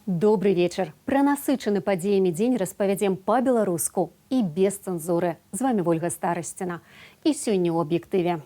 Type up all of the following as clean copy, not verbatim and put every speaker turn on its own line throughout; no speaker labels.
Добрый вечер. Про насычаны падзеямі дзень распавядзем па-беларуску і без цэнзуры. З вами Ольга Старасціна. І сёння ў аб'ектыве.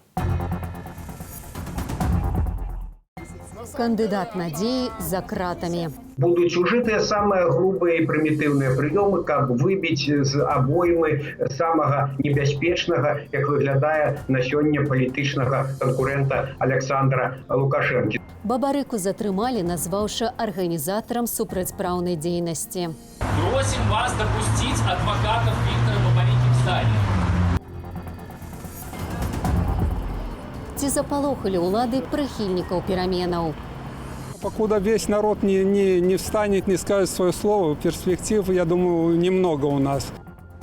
Кандыдат надзеі за кратамі.
Будут ужитые самые грубые и примитивные приемы, как выбить з обоймы самого небяспечного, как выглядае на сёння палітычнага конкурента Александра Лукашенко.
Бабарыку затрымалі, назваўшы арганізатарам супрацьпраўнай дзейнасці.
Просим вас допустить адвокатов Виктора Бабарыки в зале.
Ці запалохалі ўлады прыхільнікаў пераменаў?
Покуда весь народ не встанет, не скажет свое слово, перспектив, я думаю, немного у нас.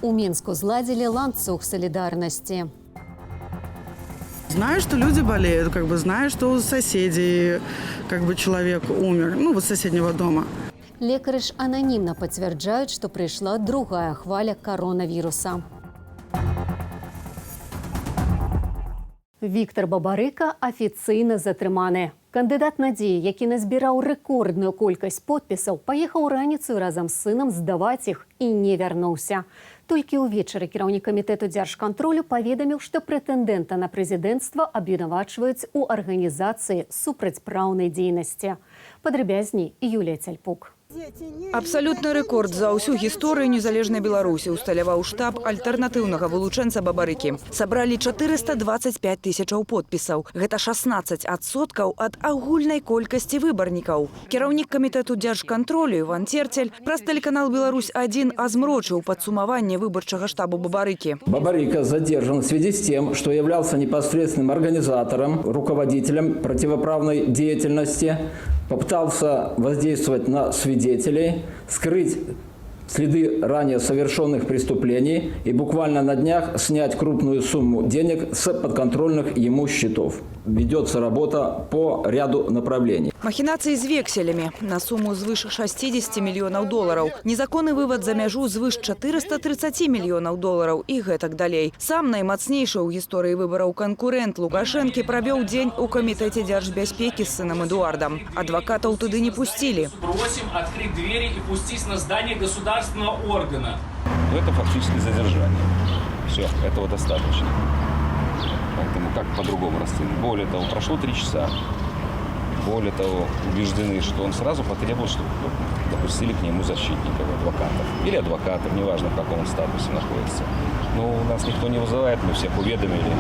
У Мінску зладзілі ланцуг солідарнасці.
Знаю, что люди болеют, знаю, что у соседей человек умер, вот с соседнего дома.
Лекары ж ананімна пацвярджаюць, што прыйшла другая хваля коронавіруса. Віктор Бабарыка афіцыйна затрыманы. Кандыдат надзеі, які назбіраў рэкордную колькасць подпісаў, паехаў раніцаю разам з сынам здаваць іх і не вярнуўся. Толькі ўвечары кіраўнік камітэту дзяржкантролю паведаміў, што прэтэндэнта на прэзідэнцтва абвінавачваюць у арганізацыі супрацьпраўнай дзейнасці. Падрабязней Юлія Цяльпук.
Абсалютны рэкорд за ўсю гісторыю незалежнай Беларусі усталяваў штаб альтэрнатыўнага вылучэнца Бабарыкі. Сабралі 425 тысячаў подпісаў. Гэта 16% ад агульнай колькасці выбарнікаў. Кіраўнік камітэту дзяржкантролю Іван Церцель праз тэлеканал «Беларусь-1» азмрочыў падсумаванне выбарчага штабу Бабарыкі.
Бабарыка задержан в связи с тем, что являлся непосредственным организатором, руководителем противоправной деятельности, попытался воздействовать на свидетелей, скрыть следы ранее совершенных преступлений и буквально на днях снять крупную сумму денег с подконтрольных ему счетов. Ведется работа по ряду направлений.
Махінацыі з векселямі на суму звыш 60 мільёнаў долараў. Незаконны вывад за мяжу звыш 430 мільёнаў долараў і гэтак далей. Сам наймацнейшы ў гісторыі выбараў канкурэнт Лукашэнкі правёў дзень у камітэце дзяржбяспекі з сынам Эдуардам. Адвакатаў туды не пусцілі.
Просим открыть двери и пустить на здание государственного органа.
Это фактически задержание. Все, этого достаточно. Поэтому как по-другому расценивать? Более того, прошло 3 часа. Более того, убеждены, что он сразу потребовал, чтобы допустили к нему защитников, адвокатов. Или адвокатов, неважно, в каком он статусе находится. Но у нас никто не вызывает, мы всех уведомили.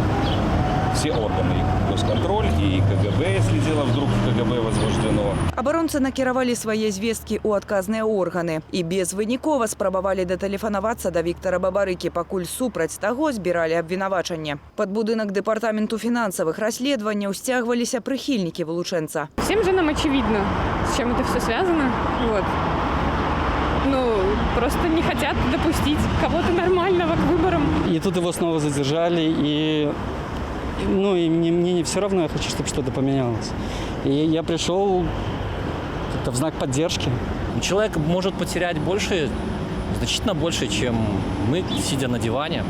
Все органы, госконтроль и КГБ, если дело вдруг в КГБ возбуждено.
Абаронцы накіравалі свае звесткі ў адказныя органы і безвынікова спрабавалі датэлефанавацца да Віктора Бабарыкі, пакуль супраць таго збіралі абвінавачанне. Пад будынак дэпартаменту фінансавых расследаванняў сцягваліся прыхільнікі вылучэнца.
Всем же нам очевидно, с чем это все связано. Просто не хотят допустить кого-то нормального к выборам.
И тут его снова задержали, и мне не все равно, я хочу, чтобы что-то поменялось. И я пришел как-то в знак поддержки.
Человек может потерять больше, значительно больше, чем мы, сидя на диване.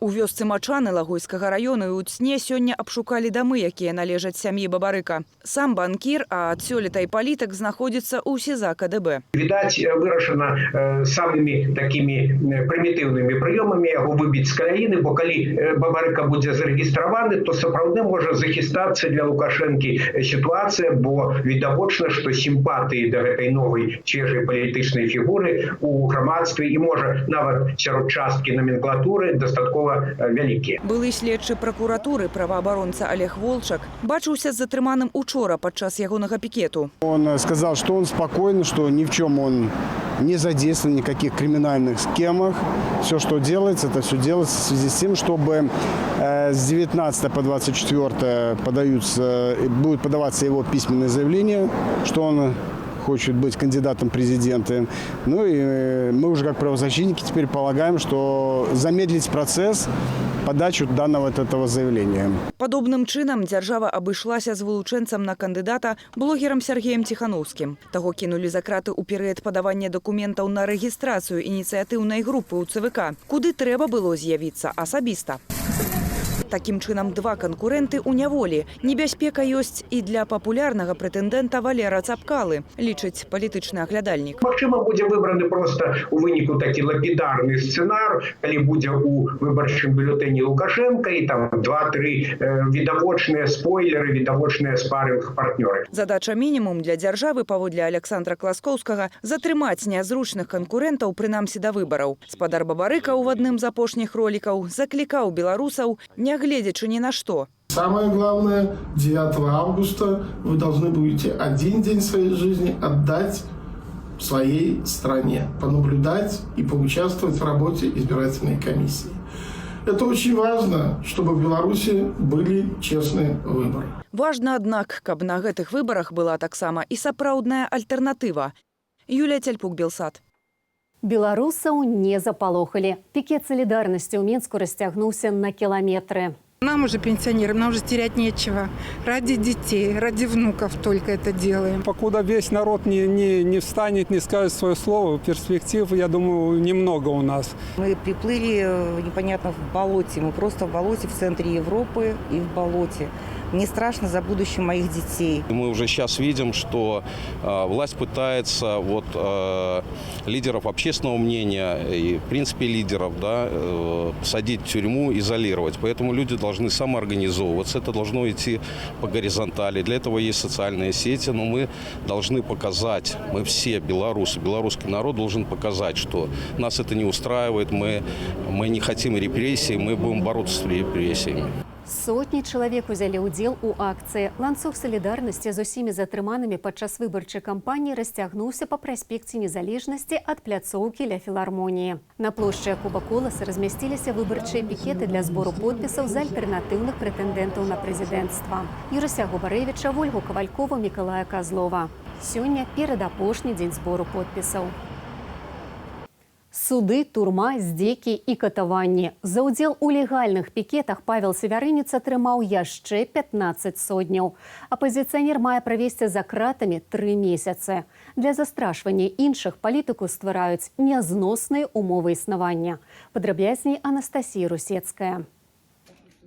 У вёсцы Мачаны Лагойскага району і ў Цне сёння абшукалі дамы, якія належаць сям'і Бабарыка. Сам банкір, а ад сёлета і палітык знаходзіцца ў СІЗА КДБ.
Відаць, вырашана самымі такімі прымітыўнымі прыёмамі яго выбіць з краіны, бо калі Бабарыка будзе зарэгістраваны, то сапраўды можа захістацца для Лукашэнкі сітуацыя, бо відавочна, што сімпатыі да гэтай новай свежай палітычнай фігуры у грамадстве і можа нават сярод часткі номенклатуры дастаткова вялікія.
Былы следчы пракуратуры праваабаронца Олег Волчак бачыўся з затрыманым учора падчас ягонага пікету.
Он сказал, что он спокоен, что ни в чем он не задействован, в никаких криминальных схемах. Все, что делается, это все делается в связи с тем, чтобы с 19 по 24 будет подаваться его письменное заявление, что он хочет быть кандидатом в президенты. И мы уже как правозащитники теперь полагаем, что замедлить процесс подачу данного этого заявления.
Падобным чынам дзяржава абышлася з вылучэнцам на кандыдата блогерам Сергеем Тихановскім. Таго кінулі за краты ў перыяд падавання дакументаў на рэгістрацыю ініцыятыўнай групы ў ЦВК, куды трэба было з'явіцца асабіста. Такім чынам, два канкурэнты ў няволі. Небяспека ёсць і для папулярнага прэтэндэнта Валера Цапкалы, лічыць палітычны аглядальнік.
Магчыма, будзе выбраны проста у выніку такі лапідарны сцэнар, калі будзе у выбарчым бюлетэні Лукашенка і там 2-3 відавочныя спойлеры, відавочныя спарринг-партнёры.
Задача мінімум для дзяржавы, паводле Александра Класкоўскага, затрымаць нязручных канкурэнтаў, прынамсі да выбараў. Спадар Бабарыка ў адным з апошніх ролікаў заклікаў беларусаў, нягледзячы ні на што.
Самое главное, 9 августа вы должны будете один день своей жизни отдать своей стране, понаблюдать и поучаствовать в работе избирательной комиссии. Это очень важно, чтобы в Беларуси были честные выборы.
Важна, аднак, каб на гэтых выбарах была таксама і сапраўдная альтэрнатыва. Юлія Цяльпук, Белсат.
Беларусаў не запалохалі. Пікет салідарнасці ў Мінску расцягнуўся на кіламетры.
Нам уже пенсионерам, нам уже терять нечего. Ради детей, ради внуков только это делаем.
Покуда весь народ не встанет, не скажет свое слово, перспектив, я думаю, немного у нас.
Мы приплыли непонятно в болоте. Мы просто в болоте в центре Европы и в болоте. Мне страшно за будущее моих детей.
Мы уже сейчас видим, что власть пытается лидеров общественного мнения и, в принципе, лидеров посадить в тюрьму, изолировать. Поэтому люди должны самоорганизовываться. Это должно идти по горизонтали. Для этого есть социальные сети. Но мы должны показать, мы все белорусы, белорусский народ должен показать, что нас это не устраивает, мы не хотим репрессий, мы будем бороться с репрессиями.
Сотні чалавек узялі ўдзел у акцыі. Ланцуг салідарнасці з усімі затрыманымі падчас выбарчай кампаніі расцягнуўся па праспекце Незалежнасці ад пляцоўкі ля філармоніі. На плошчы Куба Коласа размясціліся выбарчыя пікеты для збору подпісаў з альтэрнатыўных прэтэндэнтаў на прэзідэнцтва. Юрася Губарэвіча, Вольгу Кавалькова, Мікалая Казлова. Сёння перадапошні дзень збору подпісаў. Суды, турма, здзекі і катаванні. За ўдзел у легальных пікетах Павел Севярынец атрымаў яшчэ 15 сотняў. Апазіцыянер мае правесці за кратамі 3 месяцы. Для застрашвання іншых палітыку ствараюць нязносныя умовы існавання. Падрабязней Анастасія Русецкая.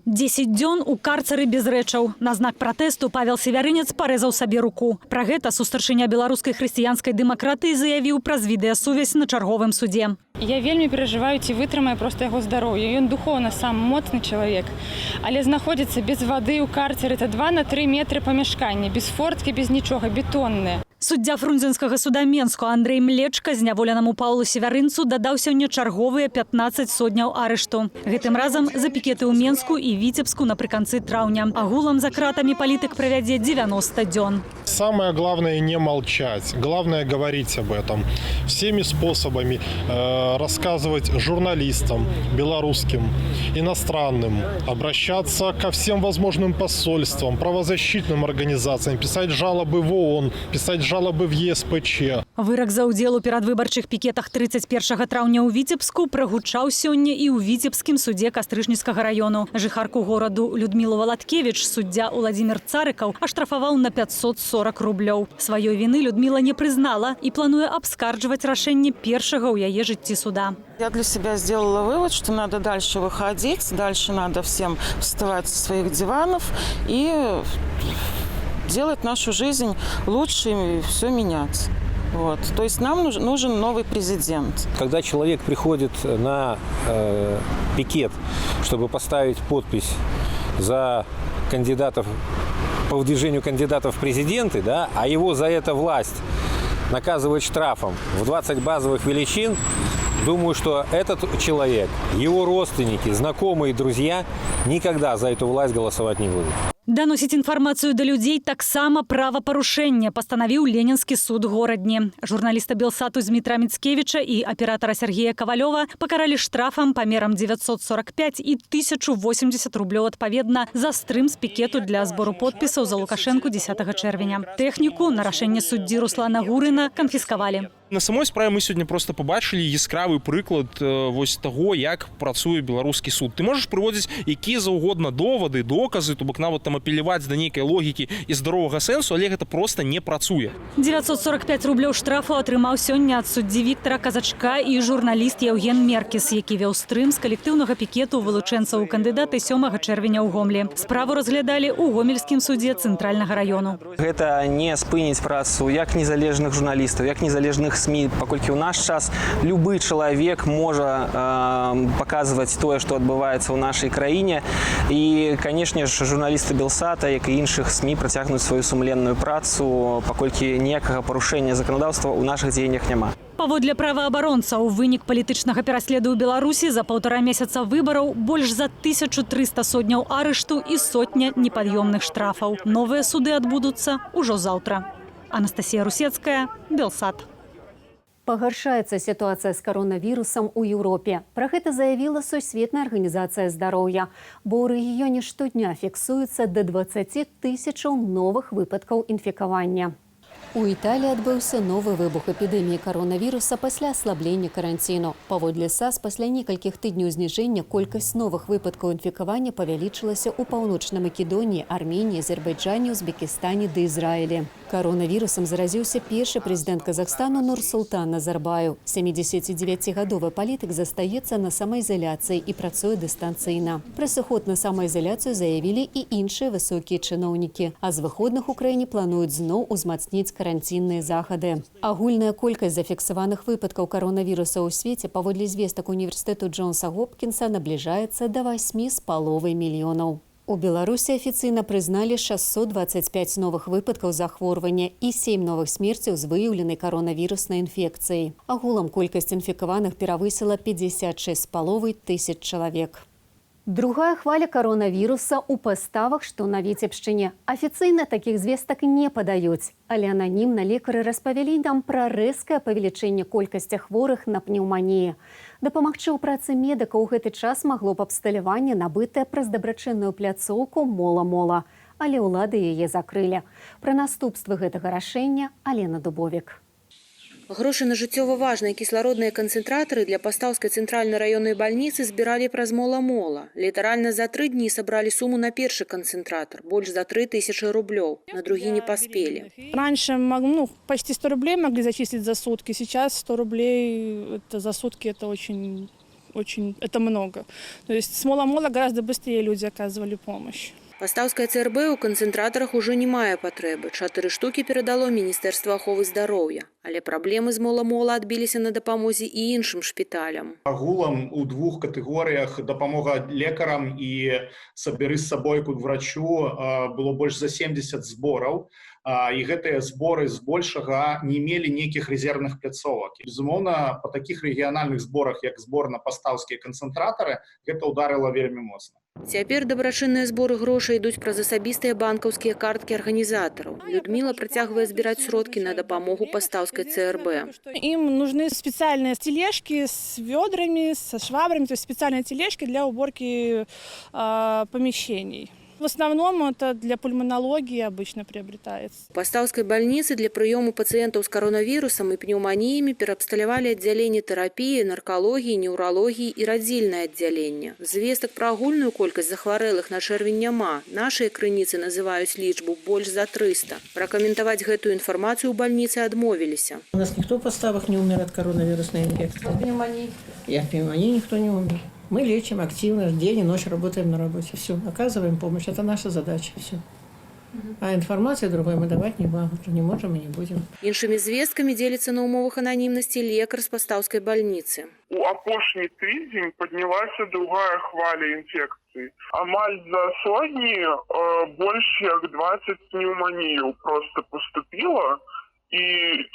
10 дзён у карцары без рэчаў. На знак пратэсту Павел Севярынец парэзаў сабе руку. Пра гэта сустарчыня беларускай хрысціянскай дэмакратыі заявіў праз відэасувязь на чарговым судзе.
Я вельмі перажываю, ці вытрымае проста яго здароўе. Ён духоўна сам моцны чалавек. Але знаходзіцца без вады ў карцары, это 2 на 3 метры памяшкання, без форткі, без нічога, бетоннае.
Суддзя Фрунзенскага суда Менску Андрэй Млечка зняволенаму Паўлу Севярынцу дадаў сёння чарговыя 15 сотняў арышту. Гэтым разам за пікеты ў Менску і Віцебску напрыканцы траўня. Агулам за кратамі палітык правядзе 90 дзён.
Самое главное не молчать. Главное говорить об этом. Всеми способами рассказывать журналистам, белорусским, иностранным, обращаться ко всем возможным посольствам, правозащитным организациям, писать жалобы в ООН, писать жалобы в ЕСПЧ.
Вырак за ўдзел у перадвыбарчых пікетах 31 траўня ў Віцебску прагучаў сёння і ў Віцебскім суде Кастрычніцкага раёну. Жыхарку гораду Людмілу Валаткевіч суддзя Уладзімір Царыкаў аштрафаваў на 540 рублёў. Сваёй віны Людміла не прызнала і плануе абскарджваць рашэнне першага ў яе жыцці суда.
Я для себя сделала вывод, что надо дальше выходить, дальше надо всем вставать со своих диванов и делать нашу жизнь лучше и все менять. Вот. То есть нам нужен новый президент.
Когда человек приходит на пикет, чтобы поставить подпись за кандидатов, по выдвижению кандидатов в президенты, да, а его за это власть наказывает штрафом в 20 базовых величин, думаю, что этот человек, его родственники, знакомые, друзья никогда за эту власть голосовать не будут.
Даносіць інфармацыю да людзей таксама правапарушэнне пастанавіў Ленінскі суд горадні. Журналіста Белсату Змітра Міцкевіча і аператара Сергея Кавалёва пакаралі штрафам памерам 945 і 1080 рублёў адпаведна за стрым з пікету для збору подпісаў за Лукашэнку 10 чэрвеня. Тэхніку на рашэнне суддзі Руслана Гурына канфіскавалі.
На самой справе мы сегодня просто побачили яскравый приклад вось того, як працуе беларускі суд. Ты можешь прыводзіць якія заўгодна довады, доказы, то бок нават там апеляваць да нейкай логікі і здаровага сэнсу, але гэта просто не працуе.
945 рублёў штрафу атрымаў сёння ад суддзі Віктара Казачка і журналіст Яўген Меркіс, які вёў стрым з калектыўнага пікету вылучэнцаў у кандыдаты 7 чэрвеня ў Гомлі. Справу разглядалі ў Гомельскім судзе цэнтральнага раёну.
Гэта не спыніць працу як незалежных журналістаў, як незалежных СМІ, паколькі ў наш час любы чалавек можа паказваць тое, што адбываецца ў нашай краіне. І, канешне ж, журналісты Белсата, як і іншых СМІ, працягнуць сваю сумленную працу, паколькі ніякага парушэння заканадаўства ў нашых дзеяннях няма.
Паводле праваабаронцаў, вынік палітычнага пераследу ў Беларусі за 1,5 месяца выбараў больш за 1300 сотняў арышту і сотня непад'ёмных штрафаў. Новыя суды адбудуцца ўжо заўтра. Анастасія Русецкая, Белсат.
Пагаршаецца сітуацыя з каронавірусам у Еўропе. Пра гэта заявіла Сусветная арганізацыя здароўя, бо ў рэгіёне штодня фіксуецца да 20 тысячаў новых выпадкаў інфікавання. У Італіі адбыўся новы выбух эпідэміі каронавіруса пасля аслаблення каранціну. Паводле САС, пасля некалькіх тыдняў зніжэння колькасць новых выпадкаў інфікавання павялічылася ў Паўночнай Македоніі, Арменіі, Азербайджане, Узбекістане ды Ізраілі. Каронавірусам заразіўся першы прэзідэнт Казахстану Нурсултан Назарбаев. 79-гадовы палітык застаецца на самаізаляцыі і працуе дыстанцыйна. Пра сыход на самаізаляцыю заявілі і іншыя высокія чыноўнікі. А з выходных у краіне плануюць зноў узмацніць каранцінныя захады. Агульная колькасць зафіксаваных выпадкаў каронавіруса ў свеце паводле звестак універсітэту Джонса Гопкінса набліжаецца да 8,5 мільёнаў. У Беларусі афіцыйна прызналі 625 новых выпадкаў захворвання і 7 новых смерцяў з выяўленай каронавіруснай інфекцыяй. Агулам колькасць інфікаваных перавысіла 56,5 тысяч чалавек. Другая хваля каронавіруса ў паставах, што на Віцебшчыне. Афіцыйна такіх звестак не падаюць, але ананімна лекары распавялі нам пра рэзкае павелічэнне колькасці хворых на пнеўманіі. Дапамагчы ў працы медыка ў гэты час магло б абсталяванне, набытае праз дабрачынную пляцоўку «Мола-Мола», але ўлады яе закрылі. Пра наступствы гэтага рашэння Алена Дубовік.
Грошы на жыццёва важныя кіслародныя канцэнтратары для пастаўскай цэнтральнай раённай бальніцы збіралі праз «Мола-Мола». Літаральна за 3 дні сабралі суму на першы канцэнтратар, больш за 3000 рублёў. На другі не паспелі.
Раньше почти 100 рублей могли зачислить за сутки, сейчас 100 рублей за сутки это очень это много. То есть с «Мола-Мола» гораздо быстрее люди оказывали помощь.
Пастаўская ЦРБ ў канцэнтратарах ужо не мае патрэбы. 4 штукі перадало Міністэрства аховы здароўя. Але праблемы з «Мола-Мола» адбіліся на дапамозе і іншым шпіталям.
Агулам у двух катэгорыях дапамога лекарам і сабяры з сабойку к врачу было больш за 70 збораў. І гэтыя зборы збольшага не мелі нейкіх рэзервных пляцовак. Безумоўна, па такіх рэгіянальных зборах, як збор на пастаўскія канцэнтратары, гэта ударыла вельмі моцна.
Цяпер дабрачынныя зборы грошай ідуць праз асабістыя банкаўскія карткі арганізатараў. Людміла працягвае збіраць сродкі на дапамогу пастаўскай ЦРБ.
Им нужны специальные тележки с ведрами, со швабрами, то есть специальные тележки для уборки помещений. В основном это для пульмонологии обычно приобретается.
У пастаўскай бальніцы для прыёму пацыентаў з каронавірусам і пнеўманіямі пераабсталявалі аддзяленне тэрапіі, наркалогіі, неўралогіі і радзільнае аддзяленне. Звестак пра агульную колькасць захварэлых на чэрвень няма. Нашыя крыніцы называюць лічбу больш за 300. Пракаментаваць гэтую інфармацыю ў бальніцы адмовіліся.
У нас никто в поставах не умер от коронавирусной инфекции. От пневмонии? И от пневмонии никто не умер. Мы лечим активно, день и ночь работаем на работе. Все, оказываем помощь. Это наша задача. Все. А информации другой мы давать не можем и не будем.
Іншымі звесткамі дзеліцца на ўмовах ананімнасці лекар з пастаўскай бальніцы.
У апошні тыдзень паднялася другая хваля інфекцыі. Амаль за сотні больш як 20 пнеўманіяў просто поступила, і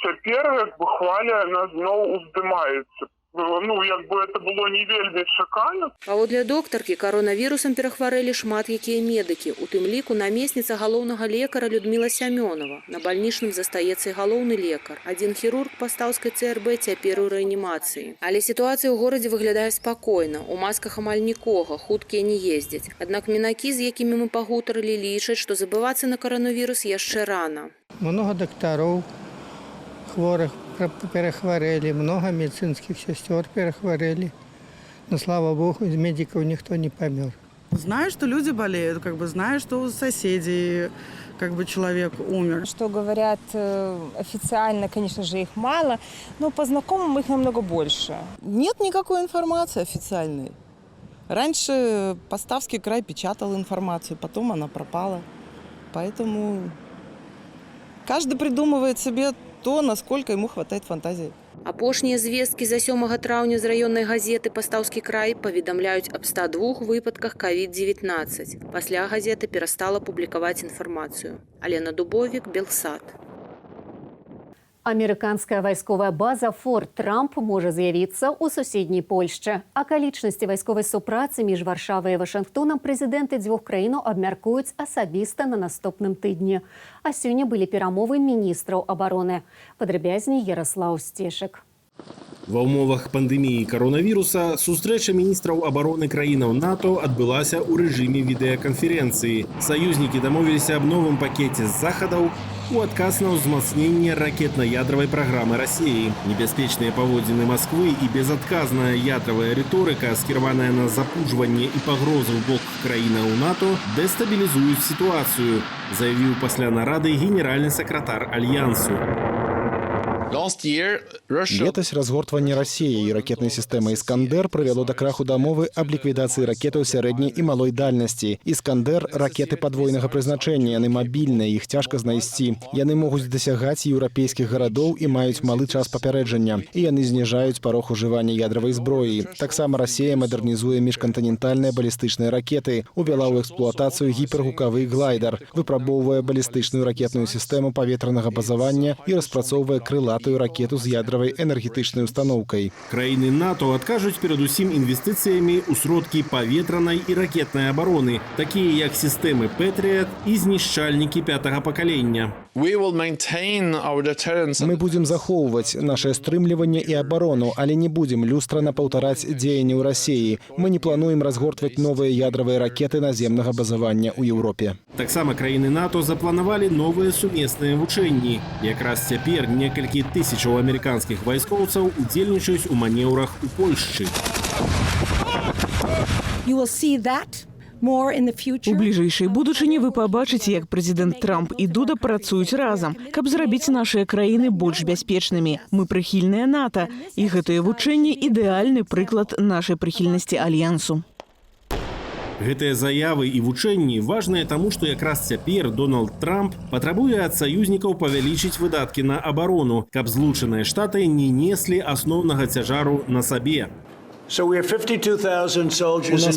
цяпер хваля зноў уздымаецца. Это было не вельмі чакана.
Паводле доктаркі, каронавірусам перахварэлі шмат якія медыкі. У тым ліку намесніца галоўнага лекара Людміла Сямёнова. На бальнічным застаецца і галоўны лекар. Адзін хірург пастаўскай ЦРБ цяпер у рэанімацыі. Але сітуацыя ў горадзе выглядае спакойна. У масках амаль нікога, хуткія не ездзяць. Аднак мінакі, з якімі мы пагутарылі, лічаць, што забывацца на каронавірус яшчэ рана.
Много докторов хворых
перехворели, много медицинских сестер перехворели. Но, слава богу, из медиков никто не помер.
Знаю, что люди болеют, знаю, что у соседей человек умер.
Что говорят официально, конечно же, их мало, но по знакомым их намного больше.
Нет никакой информации официальной. Раньше Полтавский край печатал информацию, потом она пропала. Поэтому каждый придумывает себе то, насколько ему хватает фантазии.
Апошнія звесткі за 7 траўня з раённай газеты «Пастаўскі край» паведамляюць аб 102 выпадках COVID-19. Пасля газета перастала публікаваць інфармацыю. Алена Дубовік, Белсат.
Амерыканская вайсковая база Форт Трамп можа з'явіцца ў суседняй Польшчы. Акалічнасці вайсковай супрацы між Варшавай і Вашынгтонам прэзідэнты дзвюх краінаў абмяркуюць асабіста на наступным тыдні. А сёння былі перамовы міністраў абароны. Падрабязней Ярослаў Стешек.
Ва ўмовах пандэміі каронавіруса сустрэча міністраў абароны краінаў НАТО адбылася ў рэжыме відэаканферэнцыі. Саюзнікі дамовіліся аб новым пакеце захадаў у адказ на ўзмацненне ракетна-ядравай праграмы Расіі. Небяспечныя паводзіны Масквы і безадказная ядравая рыторыка, скіраваная на запужванне і пагрозы ў бок краінаў НАТО, дэстабілізуюць сітуацыю, заявіў пасля нарады генеральны сакратар Альянсу.
Летась разгортванне Расіі і ракетнай сістэмы «Іскандер» прывяло да краху дамовы аб ліквідацыі ракетаў сярэдняй і малой дальнасці. «Іскандер» – ракеты падвойнага прызначэння, яны мабільныя, іх цяжка знайсці. Яны могуць дасягаць еўрапейскіх гарадоў і маюць малы час папярэджання. І яны зніжаюць парог ужывання ядравай зброі. Таксама Расія мадэрнізуе міжкантынентальныя балістычныя ракеты, увяла ў эксплуатацыю гіпергукавы глайдар, выпрабоўвае балістычную ракетную сістэму паветранага базавання і распрацоўвае крылатую ракету з ядравай энергетычнай установкай.
Краіны НАТО адкажуць перадусім інвестыцыямі ў сродкі паветранай і ракетнай абароны, такія як сістэмы «Пэтріат» і знішчальнікі 5-го пакалення.
Мы будзем захоўваць нашае стрымліванне і абарону, але не будзем люстрана паўтараць дзеянняў Расіі. Мы не плануем разгортваць новыя ядравыя ракеты наземнага базавання ў Еўропе.
Таксама краіны НАТО запланавалі новыя сумесныя вучэнні. Якраз цяпер некалькі тысячаў амерыканскіх вайскоўцаў удзельнічаюць у манеўрах у Польшчы.
У бліжэйшай будучыні вы пабачыце, як прэзідэнт Трамп і Дуда працуюць разам, каб зрабіць нашыя краіны больш бяспечнымі. Мы прыхільныя НАТО, і гэтыя вучэнні – ідэальны прыклад нашай прыхільнасці Альянсу.
Гэтыя заявы і вучэнні важныя таму, што якраз цяпер Дональд Трамп патрабуе ад саюзнікаў павялічыць выдаткі на абарону, каб Злучаныя Штаты не неслі асноўнага цяжару на сабе.
У нас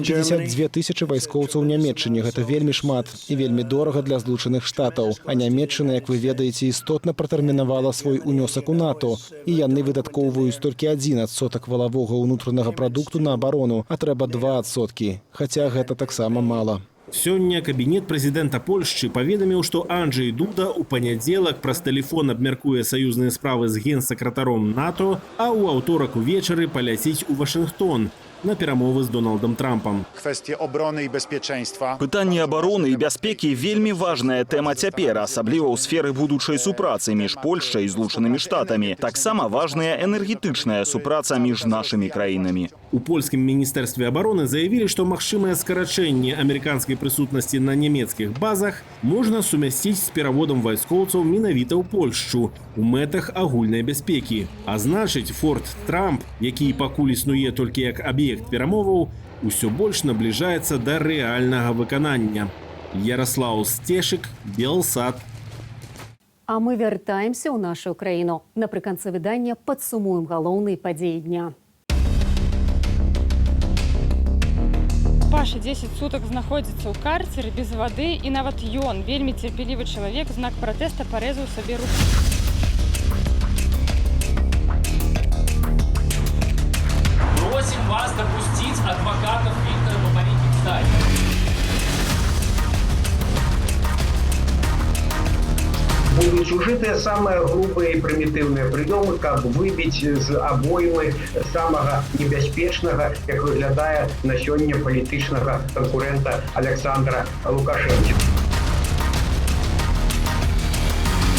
52 тысячы вайскоўцаў у Нямецчыне. Гэта вельмі шмат і вельмі дорага для Злучаных Штатаў. А Нямецчына, як вы ведаеце, істотна пратэрмінавала свой унёсак у НАТО. І яны выдаткоўваюць толькі 1% валавога ўнутранага прадукту на абарону, а трэба 2%. Хаця гэта таксама мала.
Сёння кабінет прэзідэнта Польшчы паведаміў, што Анджэй Дуда ў панядзелак праз тэлефон абмяркуе саюзныя справы з генсакратаром НАТО, а ў аўторак увечары паляціць у Вашынгтон на перамовы з Дональдом Трампам.
Пытанне абароны і бяспекі вельмі важная тэма цяпер, асабліва ў сферы будучай супрацы між Польшчай і Злучанымі Штатамі. Таксама важная энергетычная супраца між нашымі краінамі.
У польскім міністэрстве абароны заявілі, што магчымае скарачэнне амерыканскай прысутнасці на нямецкіх базах можна сумясціць з пераводам вайскоўцаў менавіта ў Польшчу у мэтах агульнай бяспекі. А значыць, Форт Трамп, які пакуль існуе толькі як аб'ект перамоваў, усё больш набліжаецца да рэальнага выканання. Ярослаў Стешек, Белсат.
А мы вяртаемся ў нашу краіну. Напрыканцы выдання падсумуем галоўныя падзеі дня.
Паша 10 сутак знаходзіцца ў карцеры без вады, і нават ён, вельмі цярпелівы чалавек, знак пратэста парэзаў сабе руку.
Просим вас допустить адвокатов Виктора Бабарики к зданию.
Будут ужиты самые грубые и примитивные приемы, как выбить из обоймы самого небяспечного, как выглядает на сегодня политичного конкурента Александра Лукашенко.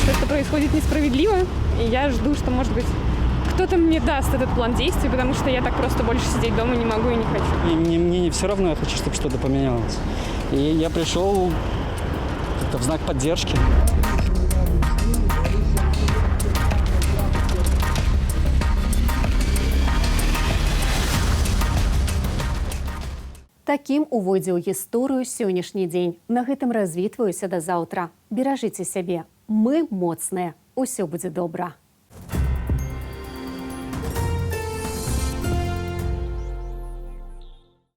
Это
происходит несправедливо, и я жду, что, может быть, кто-то мне даст этот план действий, потому что я так просто больше сидеть дома не могу и не хочу.
И мне не все равно, я хочу, чтобы что-то поменялось. И я пришел как-то в знак поддержки.
Такім уводзіў гісторыю сённяшні дзень. На гэтым развітваюся да заўтра. Беражыце сябе. Мы моцныя. Усё будзе добра.